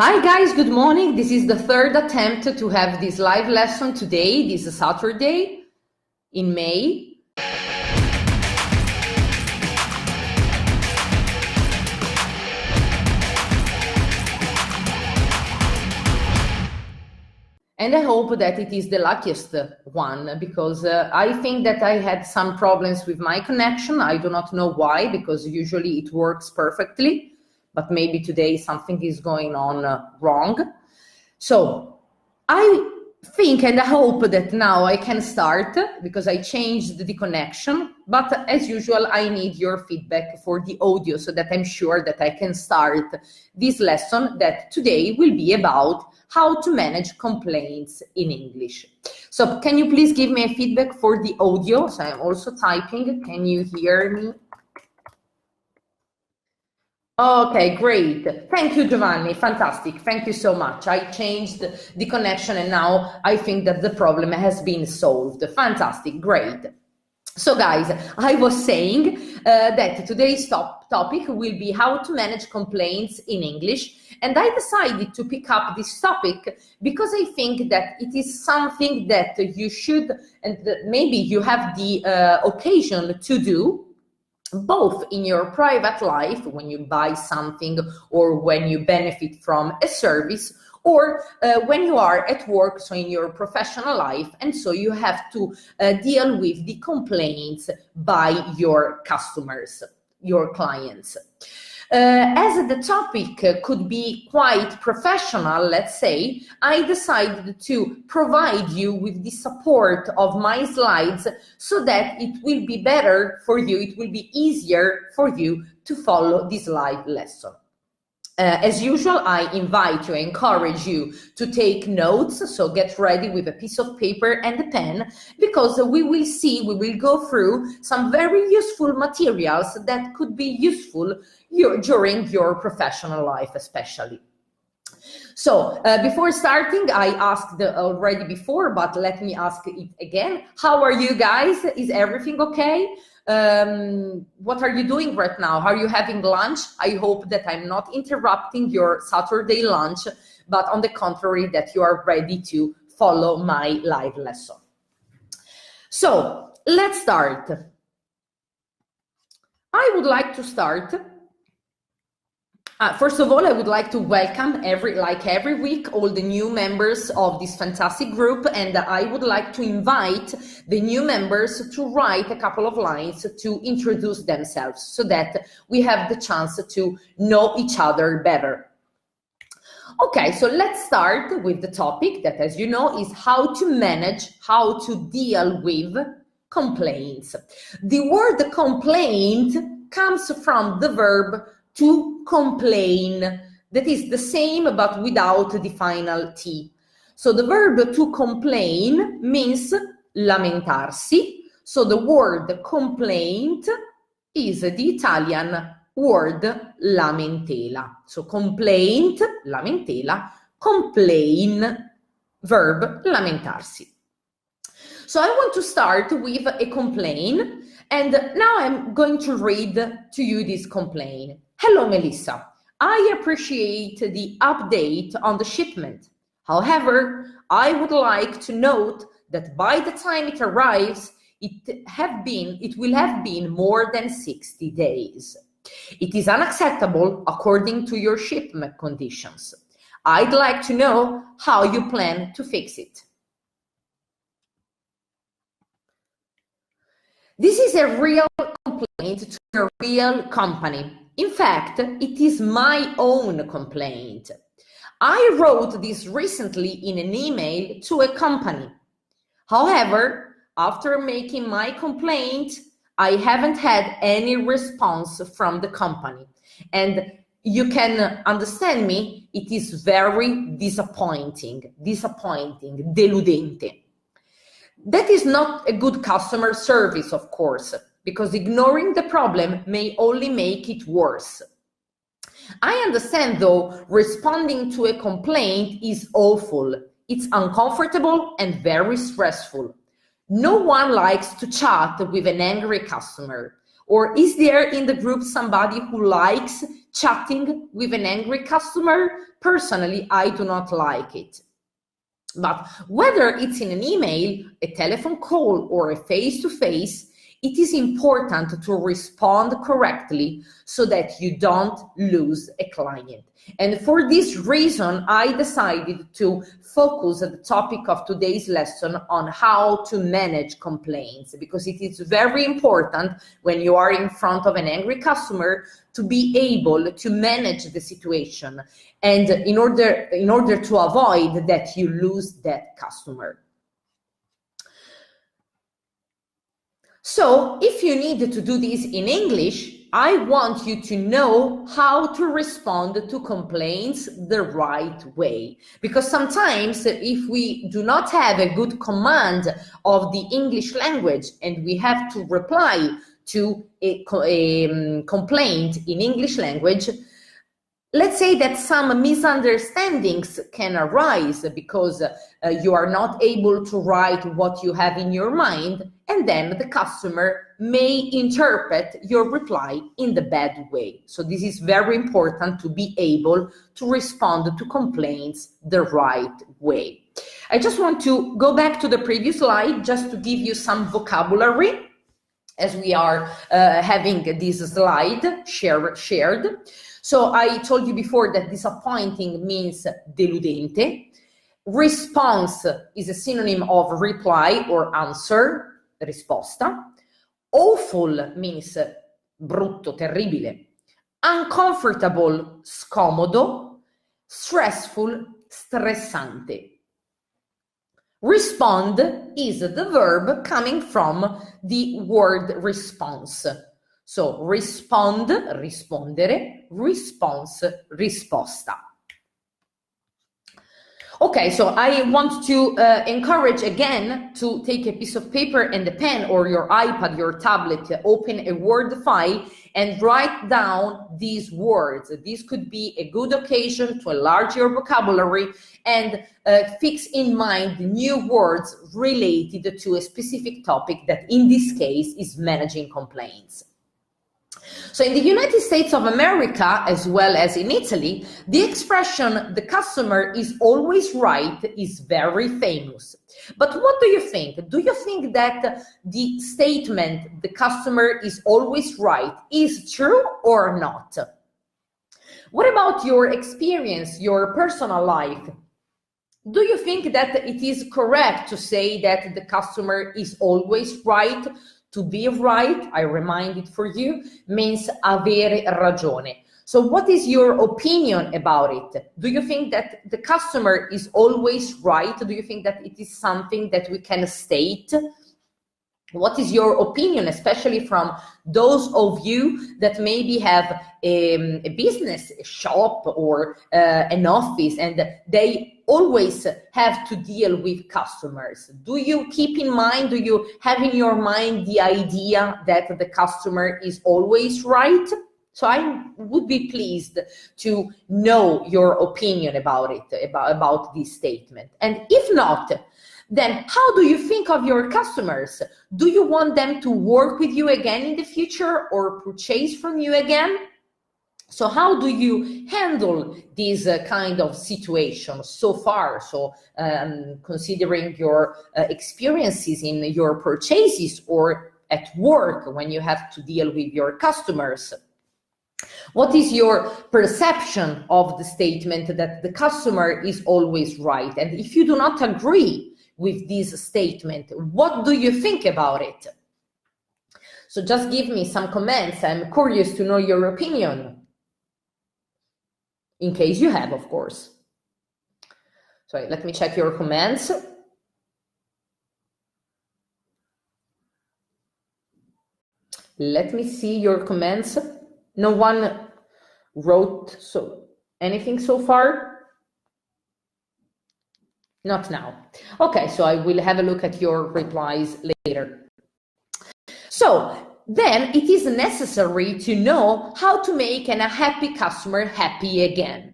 Hi guys, good morning. This is the third attempt to have this live lesson today, this Saturday in May. And I hope that it is the luckiest one because I think that I had some problems with my connection. I do not know why, because usually it works perfectly, but maybe today something is going on wrong. So I think and I hope that now I can start because I changed the connection, but as usual, I need your feedback for the audio so that I'm sure that I can start this lesson that today will be about how to manage complaints in English. So can you please give me a feedback for the audio? So I'm also typing. Can you hear me? Okay, great. Thank you, Giovanni. Fantastic. Thank you so much. I changed the connection and now I think that the problem has been solved. Fantastic. Great. So guys, I was saying that today's topic will be how to manage complaints in English. And I decided to pick up this topic because I think that it is something that you should, and maybe you have the occasion to do, both in your private life, when you buy something or when you benefit from a service, or when you are at work, so in your professional life, and so you have to deal with the complaints by your customers, your clients. As the topic could be quite professional, let's say, I decided to provide you with the support of my slides so that it will be better for you, it will be easier for you to follow this live lesson. As usual, I invite you, I encourage you to take notes, so get ready with a piece of paper and a pen, because we will go through some very useful materials that could be useful during your professional life, especially. So before starting, I asked already before, but let me ask it again. How are you guys? Is everything okay? What are you doing right now? Are you having lunch? I hope that I'm not interrupting your Saturday lunch, but on the contrary, that you are ready to follow my live lesson. So let's start. I would like to start. First of all, I would like to welcome like every week, all the new members of this fantastic group, and I would like to invite the new members to write a couple of lines to introduce themselves so that we have the chance to know each other better. Okay, so let's start with the topic that, as you know, is how to manage, how to deal with complaints. The word complaint comes from the verb to complain. That is the same but without the final T. So the verb to complain means lamentarsi. So the word complaint is the Italian word lamentela. So complaint, lamentela, complain, verb lamentarsi. So I want to start with a complaint, and now I'm going to read to you this complaint. Hello, Melissa. I appreciate the update on the shipment. However, I would like to note that by the time it arrives, it will have been more than 60 days. It is unacceptable according to your shipment conditions. I'd like to know how you plan to fix it. This is a real complaint to a real company. In fact, it is my own complaint. I wrote this recently in an email to a company. However, after making my complaint, I haven't had any response from the company. And you can understand me, it is very disappointing, deludente. That is not a good customer service, of course, because ignoring the problem may only make it worse. I understand, though, responding to a complaint is awful. It's uncomfortable and very stressful. No one likes to chat with an angry customer. Or is there in the group somebody who likes chatting with an angry customer? Personally, I do not like it. But whether it's in an email, a telephone call, or a face-to-face, it is important to respond correctly so that you don't lose a client. And for this reason, I decided to focus the topic of today's lesson on how to manage complaints, because it is very important when you are in front of an angry customer to be able to manage the situation, and in order to avoid that you lose that customer. So if you need to do this in English, I want you to know how to respond to complaints the right way. Because sometimes if we do not have a good command of the English language and we have to reply to a complaint in English language, let's say that some misunderstandings can arise because you are not able to write what you have in your mind, and then the customer may interpret your reply in the bad way. So this is very important to be able to respond to complaints the right way. I just want to go back to the previous slide just to give you some vocabulary as we are having this slide shared. So I told you before that disappointing means deludente. Response is a synonym of reply or answer, risposta. Awful means brutto, terribile. Uncomfortable, scomodo. Stressful, stressante. Respond is the verb coming from the word response. So respond, rispondere, response, risposta. Okay, so I want to encourage again to take a piece of paper and a pen, or your iPad, your tablet, open a Word file and write down these words. This could be a good occasion to enlarge your vocabulary and fix in mind new words related to a specific topic that in this case is managing complaints. So in the United States of America, as well as in Italy, the expression "the customer is always right" is very famous. But what do you think? Do you think that the statement "the customer is always right" is true or not? What about your experience, your personal life? Do you think that it is correct to say that the customer is always right? To be right, I remind it for you, means avere ragione. So what is your opinion about it? Do you think that the customer is always right? Do you think that it is something that we can state? What is your opinion, especially from those of you that maybe have a business, a shop, or an office, and they always have to deal with customers? Do you keep in mind, do you have in your mind the idea that the customer is always right? So I would be pleased to know your opinion about it, about this statement. And if not, then how do you think of your customers? Do you want them to work with you again in the future or purchase from you again? So how do you handle this kind of situation so far? So considering your experiences in your purchases or at work when you have to deal with your customers. What is your perception of the statement that the customer is always right? And if you do not agree with this statement, what do you think about it? So just give me some comments. I'm curious to know your opinion. In case you have, of course. Sorry, let me check your comments. Let me see your comments. No one wrote anything so far? Not now. Okay, so I will have a look at your replies later. So then it is necessary to know how to make a happy customer happy again.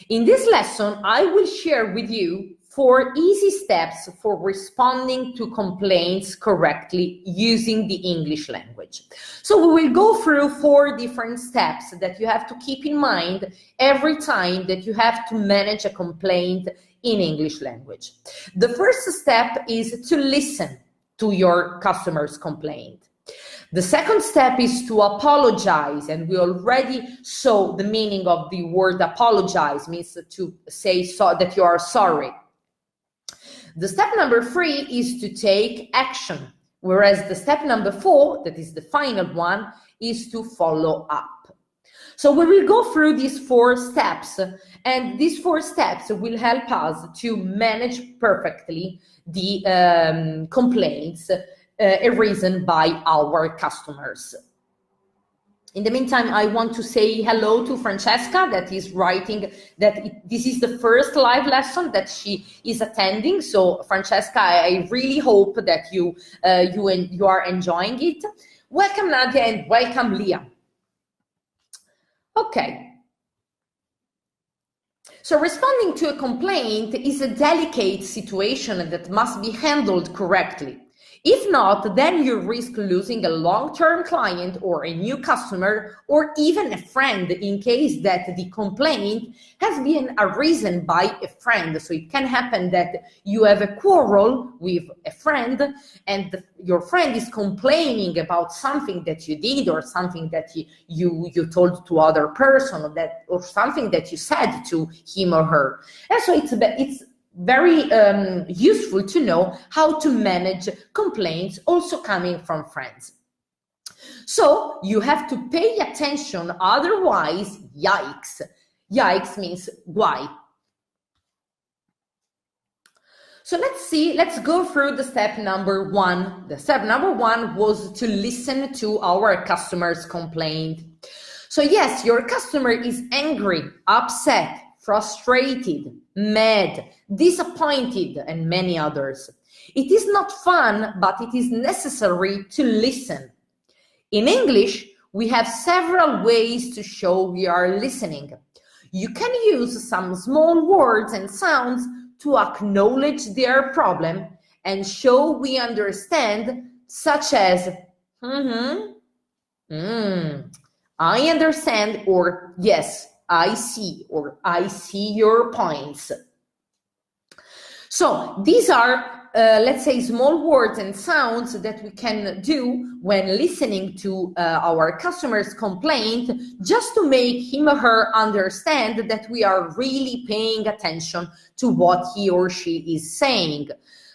In this lesson, I will share with you 4 easy steps for responding to complaints correctly using the English language. So we will go through 4 different steps that you have to keep in mind every time that you have to manage a complaint in English language. The first step is to listen to your customer's complaint. The second step is to apologize, and we already saw the meaning of the word apologize, means to say that you are sorry. The step number 3 is to take action, whereas the step number 4, that is the final one, is to follow up. So we will go through these 4 steps, and these 4 steps will help us to manage perfectly the complaints arisen by our customers. In the meantime, I want to say hello to Francesca, that is writing that this is the first live lesson that she is attending. So Francesca, I really hope that you are enjoying it. Welcome Nadia, and welcome Leah. Okay. So responding to a complaint is a delicate situation that must be handled correctly. If not, then you risk losing a long-term client or a new customer, or even a friend, in case that the complaint has been arisen by a friend. So it can happen that you have a quarrel with a friend, and your friend is complaining about something that you did, or something that you told to other person, or something that you said to him or her. And so it's very useful to know how to manage complaints also coming from friends. So you have to pay attention, otherwise, yikes. Yikes means why. So let's go through the step number 1. The step number 1 was to listen to our customer's complaint. So yes, your customer is angry, upset, frustrated, mad, disappointed, and many others. It is not fun, but it is necessary to listen. In English, we have several ways to show we are listening. You can use some small words and sounds to acknowledge their problem and show we understand, such as, I understand, or yes, I see, or I see your points. So these are, let's say, small words and sounds that we can do when listening to our customer's complaint, just to make him or her understand that we are really paying attention to what he or she is saying.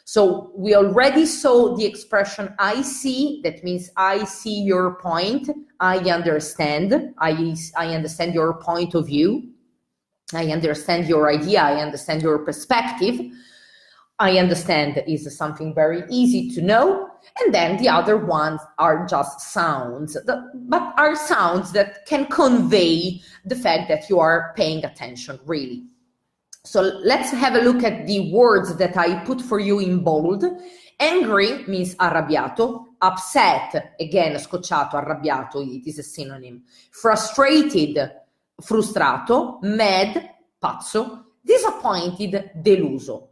So we already saw the expression I see, that means I see your point, I understand, I understand your point of view, I understand your idea, I understand your perspective. I understand is something very easy to know, and then the other ones are just sounds, but are sounds that can convey the fact that you are paying attention, really. So let's have a look at the words that I put for you in bold. Angry means arrabbiato, upset, again scocciato, arrabbiato, it is a synonym. Frustrated, frustrato, mad, pazzo, disappointed, deluso.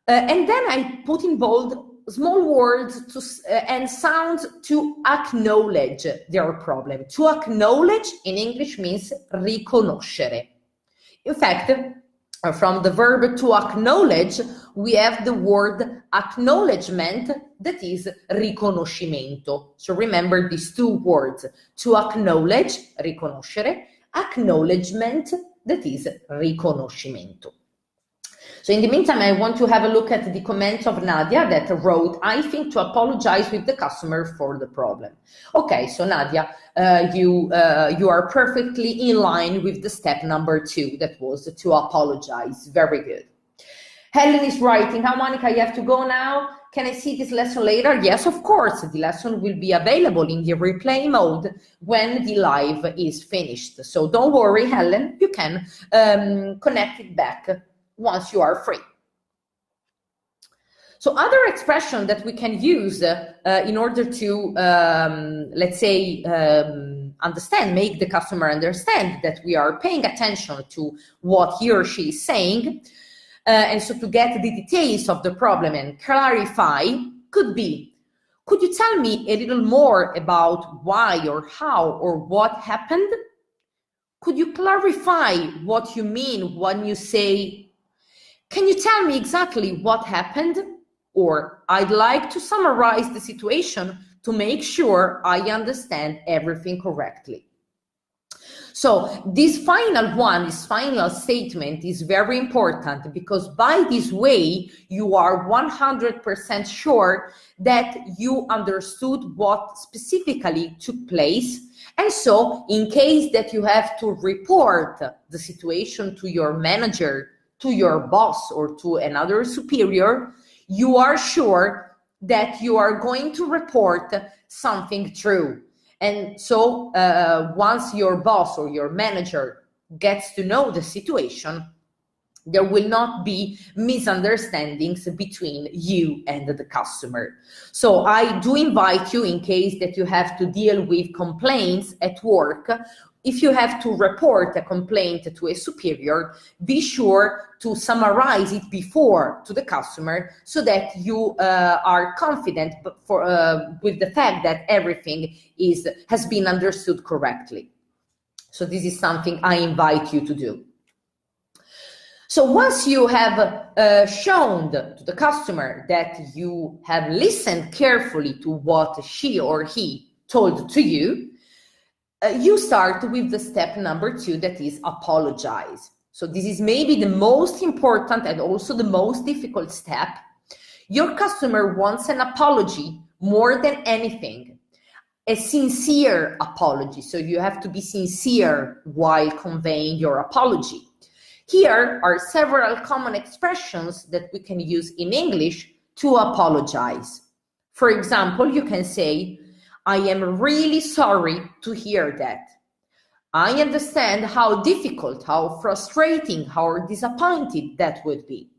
And then I put in bold small words and sounds to acknowledge their problem. To acknowledge in English means riconoscere. In fact, from the verb to acknowledge, we have the word acknowledgement, that is riconoscimento. So remember these 2 words, to acknowledge, riconoscere, acknowledgement, that is riconoscimento. So in the meantime, I want to have a look at the comment of Nadia that wrote, I think to apologize with the customer for the problem. Okay, so Nadia, you are perfectly in line with the step number 2, that was to apologize. Very good. Helen is writing, how Monica, you have to go now? Can I see this lesson later? Yes, of course. The lesson will be available in the replay mode when the live is finished. So don't worry, Helen, you can connect it back once you are free. So other expression that we can use in order to, let's say, make the customer understand that we are paying attention to what he or she is saying, and so to get the details of the problem and clarify could be, could you tell me a little more about why or how or what happened? Could you clarify what you mean when you say, can you tell me exactly what happened? Or I'd like to summarize the situation to make sure I understand everything correctly. So this final statement is very important, because by this way, you are 100% sure that you understood what specifically took place. And so in case that you have to report the situation to your manager, to your boss, or to another superior, you are sure that you are going to report something true. And so once your boss or your manager gets to know the situation, there will not be misunderstandings between you and the customer. So I do invite you, in case that you have to deal with complaints at work, if you have to report a complaint to a superior, be sure to summarize it before to the customer, so that you are confident with the fact that everything has been understood correctly. So this is something I invite you to do. So once you have shown to the customer that you have listened carefully to what she or he told to you, you start with the step number 2, that is apologize. So this is maybe the most important and also the most difficult step. Your customer wants an apology more than anything, a sincere apology. So you have to be sincere while conveying your apology. Here are several common expressions that we can use in English to apologize. For example, you can say, I am really sorry to hear that. I understand how difficult, how frustrating, how disappointed that would be.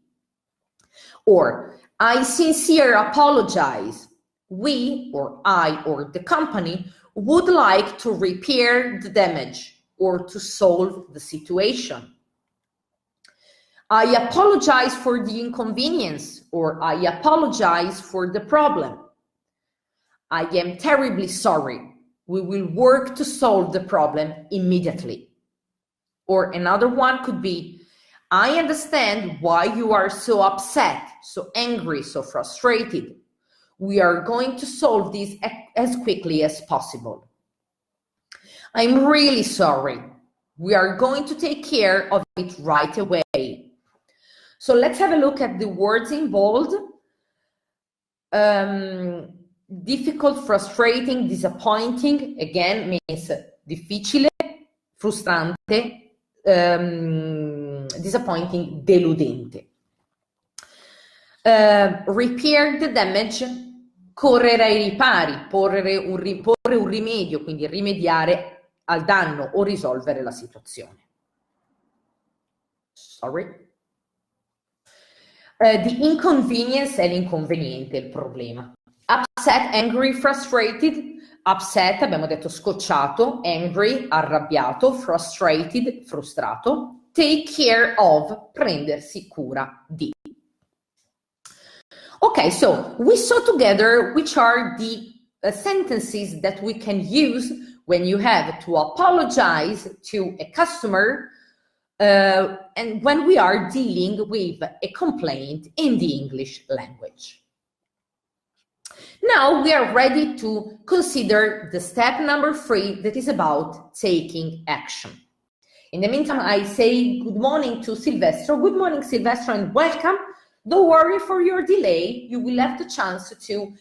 Or, I sincerely apologize. We, or I, or the company would like to repair the damage or to solve the situation. I apologize for the inconvenience, or I apologize for the problem. I am terribly sorry. We will work to solve the problem immediately. Or another one could be, I understand why you are so upset, so angry, so frustrated. We are going to solve this as quickly as possible. I'm really sorry. We are going to take care of it right away. So let's have a look at the words involved. Difficult, frustrating, disappointing, again means difficile, frustrante, disappointing, deludente. Repair the damage, correre ai ripari, porre un rimedio, quindi rimediare al danno o risolvere la situazione. Sorry. The inconvenience è l'inconveniente, il problema. Upset, angry, frustrated. Upset, abbiamo detto scocciato, angry, arrabbiato, frustrated, frustrato. Take care of, prendersi cura di. Okay, so we saw together which are the sentences that we can use when you have to apologize to a customer and when we are dealing with a complaint in the English language. Now we are ready to consider the step number 3, that is about taking action. In the meantime, I say good morning to Silvestro. Good morning, Silvestro, and welcome. Don't worry for your delay. You will have the chance to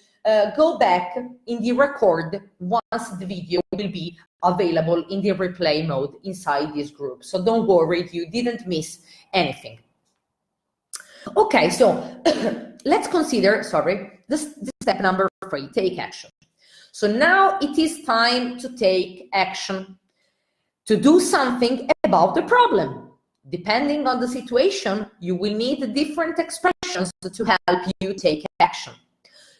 go back in the record once the video will be available in the replay mode inside this group. So don't worry, you didn't miss anything. Okay, so let's consider, the step number 3, take action. So now it is time to take action, to do something about the problem. Depending on the situation, you will need different expressions to help you take action.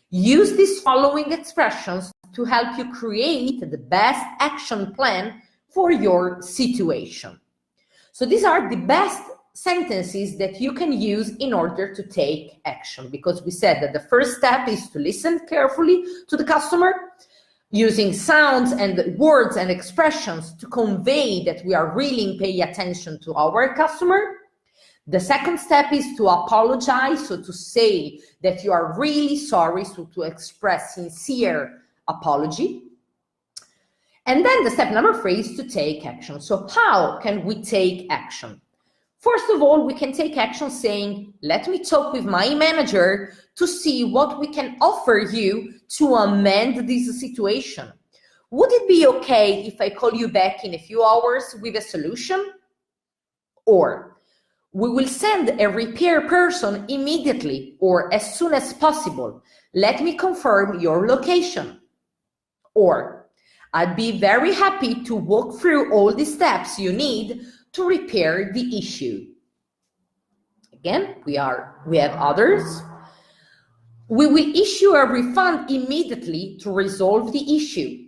Use these following expressions to help you create the best action plan for your situation. So these are the best sentences that you can use in order to take action, because we said that the first step is to listen carefully to the customer, using sounds and words and expressions to convey that we are really paying attention to our customer. The second step is to apologize, so to say that you are really sorry, so to express sincere apology. And then the step number 3 is to take action. So how can we take action? First of all, we can take action saying, let me talk with my manager to see what we can offer you to amend this situation. Would it be okay if I call you back in a few hours with a solution? Or we will send a repair person immediately or as soon as possible. Let me confirm your location. Or I'd be very happy to walk through all the steps you need to repair the issue. Again, we have others. We will issue a refund immediately to resolve the issue.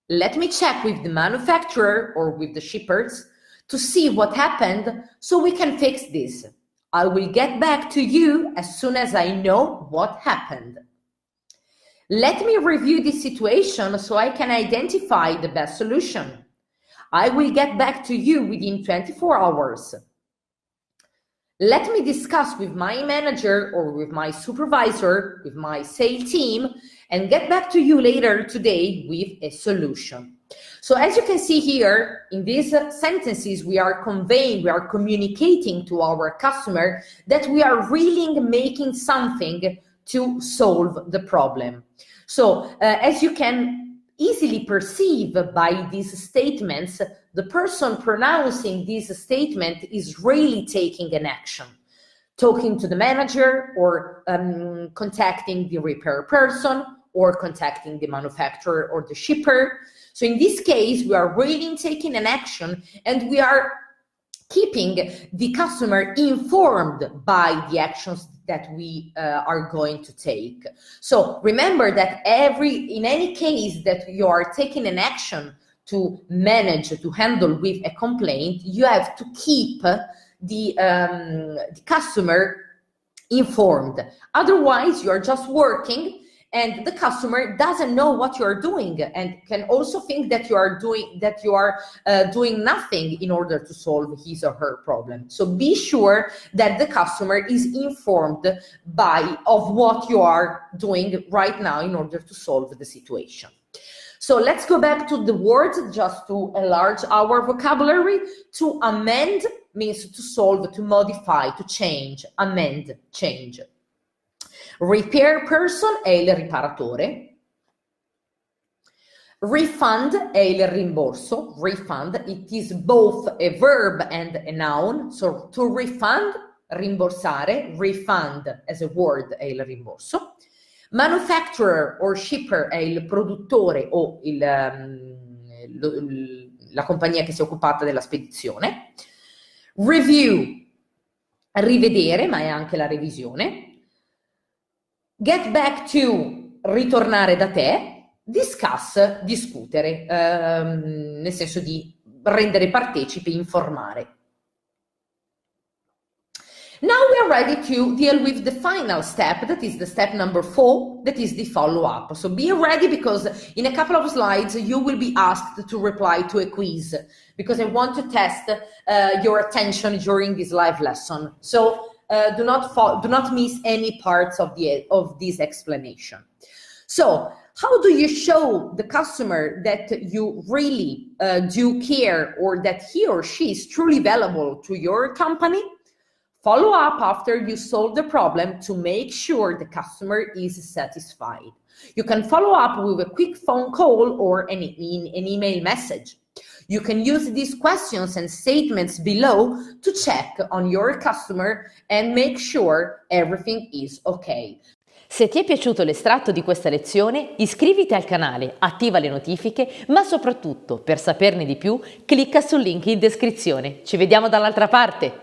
Let me check with the manufacturer or with the shippers to see what happened so we can fix this. I will get back to you as soon as I know what happened. Let me review the situation so I can identify the best solution. I will get back to you within 24 hours. Let me discuss with my manager or with my supervisor, with my sales team, and get back to you later today with a solution. So as you can see here, in these sentences, we are conveying, we are communicating to our customer that we are really making something to solve the problem. So as you can easily perceive by these statements, the person pronouncing this statement is really taking an action, talking to the manager or contacting the repair person or contacting the manufacturer or the shipper. So in this case, we are really taking an action and we are keeping the customer informed by the actions that we are going to take. So remember that in any case that you are taking an action to manage, to handle with a complaint, you have to keep the customer informed. Otherwise, you are just working and the customer doesn't know what you are doing and can also think that you are doing nothing in order to solve his or her problem. So be sure that the customer is informed of what you are doing right now in order to solve the situation. So let's go back to the words just to enlarge our vocabulary. To amend means to solve, to modify, to change. Amend, change. Repair person è il riparatore. Refund è il rimborso. Refund, it is both a verb and a noun. So to refund, rimborsare. Refund as a word è il rimborso. Manufacturer or shipper è il produttore o la compagnia che si è occupata della spedizione. Review, rivedere, ma è anche la revisione. Get back to, ritornare da te. Discuss, discutere, nel senso di rendere partecipi, informare. Now we are ready to deal with the final step, that is the step number 4, that is the follow-up. So be ready because in a couple of slides you will be asked to reply to a quiz because I want to test your attention during this live lesson. So do not miss any parts of this explanation. So how do you show the customer that you really do care or that he or she is truly valuable to your company? Follow up after you solve the problem to make sure the customer is satisfied. You can follow up with a quick phone call or an email message. You can use these questions and statements below to check on your customer and make sure everything is okay. Se ti è piaciuto l'estratto di questa lezione, iscriviti al canale, attiva le notifiche, ma soprattutto, per saperne di più, clicca sul link in descrizione. Ci vediamo dall'altra parte!